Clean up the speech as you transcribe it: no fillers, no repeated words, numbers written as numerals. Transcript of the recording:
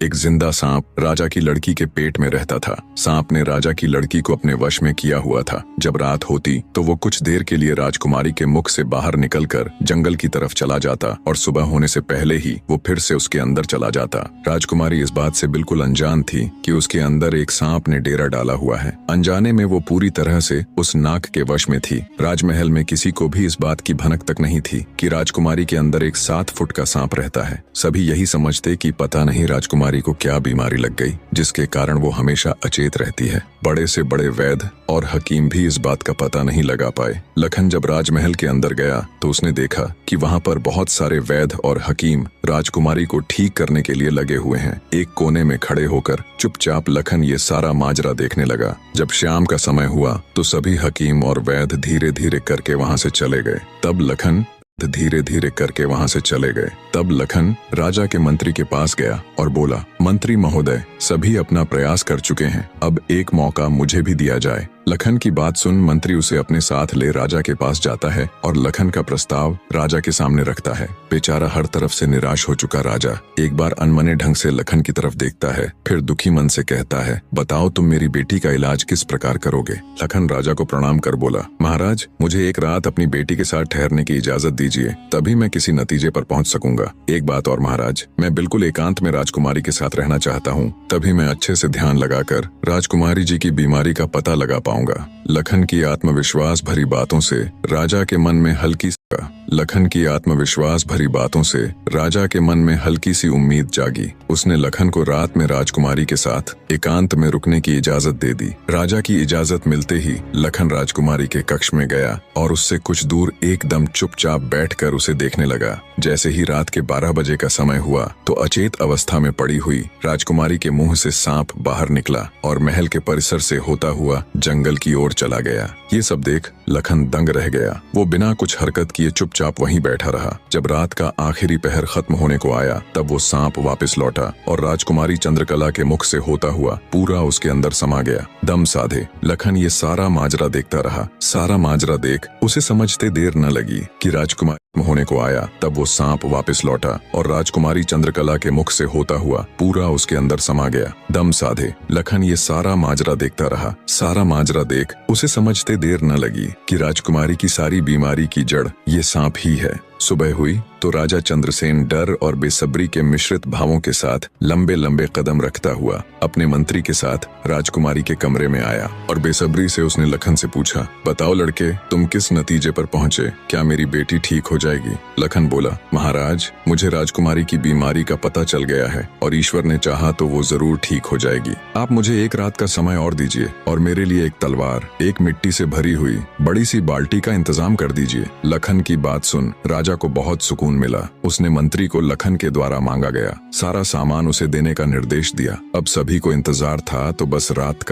एक जिंदा सांप राजा की लड़की के पेट में रहता था। सांप ने राजा की लड़की को अपने वश में किया हुआ था। जब रात होती तो वो कुछ देर के लिए राजकुमारी के मुख से बाहर निकलकर जंगल की तरफ चला जाता और सुबह होने से पहले ही वो फिर से उसके अंदर चला जाता। राजकुमारी इस बात से बिल्कुल अनजान थी कि उसके अंदर एक सांप ने डेरा डाला हुआ है। अनजाने में वो पूरी तरह से उस नाग के वश में थी। राजमहल में किसी को भी इस बात की भनक तक नहीं थी कि राजकुमारी के अंदर एक 7 फुट का सांप रहता है। सभी यही समझते कि पता नहीं राजकुमारी को क्या बीमारी लग गई जिसके कारण वो हमेशा अचेत रहती है। बड़े से बड़े वैद्य और हकीम भी इस बात का पता नहीं लगा पाए। लखन जब राजमहल के अंदर गया तो उसने देखा कि वहाँ पर बहुत सारे वैद्य और हकीम राजकुमारी को ठीक करने के लिए लगे हुए हैं। एक कोने में खड़े होकर चुपचाप लखन ये सारा माजरा देखने लगा। जब शाम का समय हुआ तो सभी हकीम और वैद्य धीरे धीरे करके वहाँ से चले गए। तब लखन राजा के मंत्री के पास गया और बोला, मंत्री महोदय, सभी अपना प्रयास कर चुके हैं, अब एक मौका मुझे भी दिया जाए। लखन की बात सुन मंत्री उसे अपने साथ ले राजा के पास जाता है और लखन का प्रस्ताव राजा के सामने रखता है। बेचारा हर तरफ से निराश हो चुका राजा एक बार अनमने ढंग से लखन की तरफ देखता है, फिर दुखी मन से कहता है, बताओ तुम मेरी बेटी का इलाज किस प्रकार करोगे। लखन राजा को प्रणाम कर बोला, महाराज, मुझे एक रात अपनी बेटी के साथ ठहरने की इजाजत दीजिए, तभी मैं किसी नतीजे पर पहुंच सकूंगा। एक बात और महाराज, मैं बिल्कुल एकांत में राजकुमारी के साथ रहना चाहता हूँ, तभी मैं अच्छे से ध्यान लगाकर राजकुमारी जी की बीमारी का पता लगा पाऊंगा। लखन की आत्मविश्वास भरी बातों से राजा के मन में हल्की सी उम्मीद जागी। उसने लखन को रात में राजकुमारी के साथ एकांत में रुकने की इजाजत दे दी। राजा की इजाजत मिलते ही लखन राजकुमारी के कक्ष में गया और उससे कुछ दूर एकदम चुपचाप बैठकर उसे देखने लगा। जैसे ही रात के 12 बजे का समय हुआ तो अचेत अवस्था में पड़ी हुई राजकुमारी के मुंह से सांप बाहर निकला और महल के परिसर से होता हुआ जंगल की ओर चला गया। ये सब देख लखन दंग रह गया। वो बिना कुछ हरकत किए चुपचाप वहीं बैठा रहा। जब रात का आखिरी पहर खत्म होने को आया तब वो सांप वापस लौटा और राजकुमारी चंद्रकला के मुख से होता हुआ पूरा उसके अंदर समा गया। दम साधे लखन ये सारा माजरा देखता रहा। सारा माजरा देख उसे समझते देर न लगी कि राजकुमारी होने को आया तब वो सांप वापस लौटा और राजकुमारी चंद्रकला के मुख से होता हुआ पूरा उसके अंदर समा गया। दम साधे लखन ये सारा माजरा देखता रहा। सारा माजरा देख उसे समझते देर न लगी कि राजकुमारी की सारी बीमारी की जड़ ये सांप ही है। सुबह हुई तो राजा चंद्रसेन डर और बेसब्री के मिश्रित भावों के साथ लंबे लंबे कदम रखता हुआ अपने मंत्री के साथ राजकुमारी के कमरे में आया और बेसब्री से उसने लखन से पूछा, बताओ लड़के, तुम किस नतीजे पर पहुंचे? क्या मेरी बेटी ठीक हो जाएगी? लखन बोला, महाराज, मुझे राजकुमारी की बीमारी का पता चल गया है और ईश्वर ने चाहा तो वो जरूर ठीक हो जाएगी। आप मुझे एक रात का समय और दीजिए और मेरे लिए एक तलवार, एक मिट्टी से भरी हुई बड़ी सी बाल्टी का इंतजाम कर दीजिए। लखन की बात सुन राजा को बहुत सुकून मिला। उसने मंत्री को लखन के द्वारा मांगा गया सारा सामान उसे देने का निर्देश दिया। अब सभी को इंतजार था तो बस रात का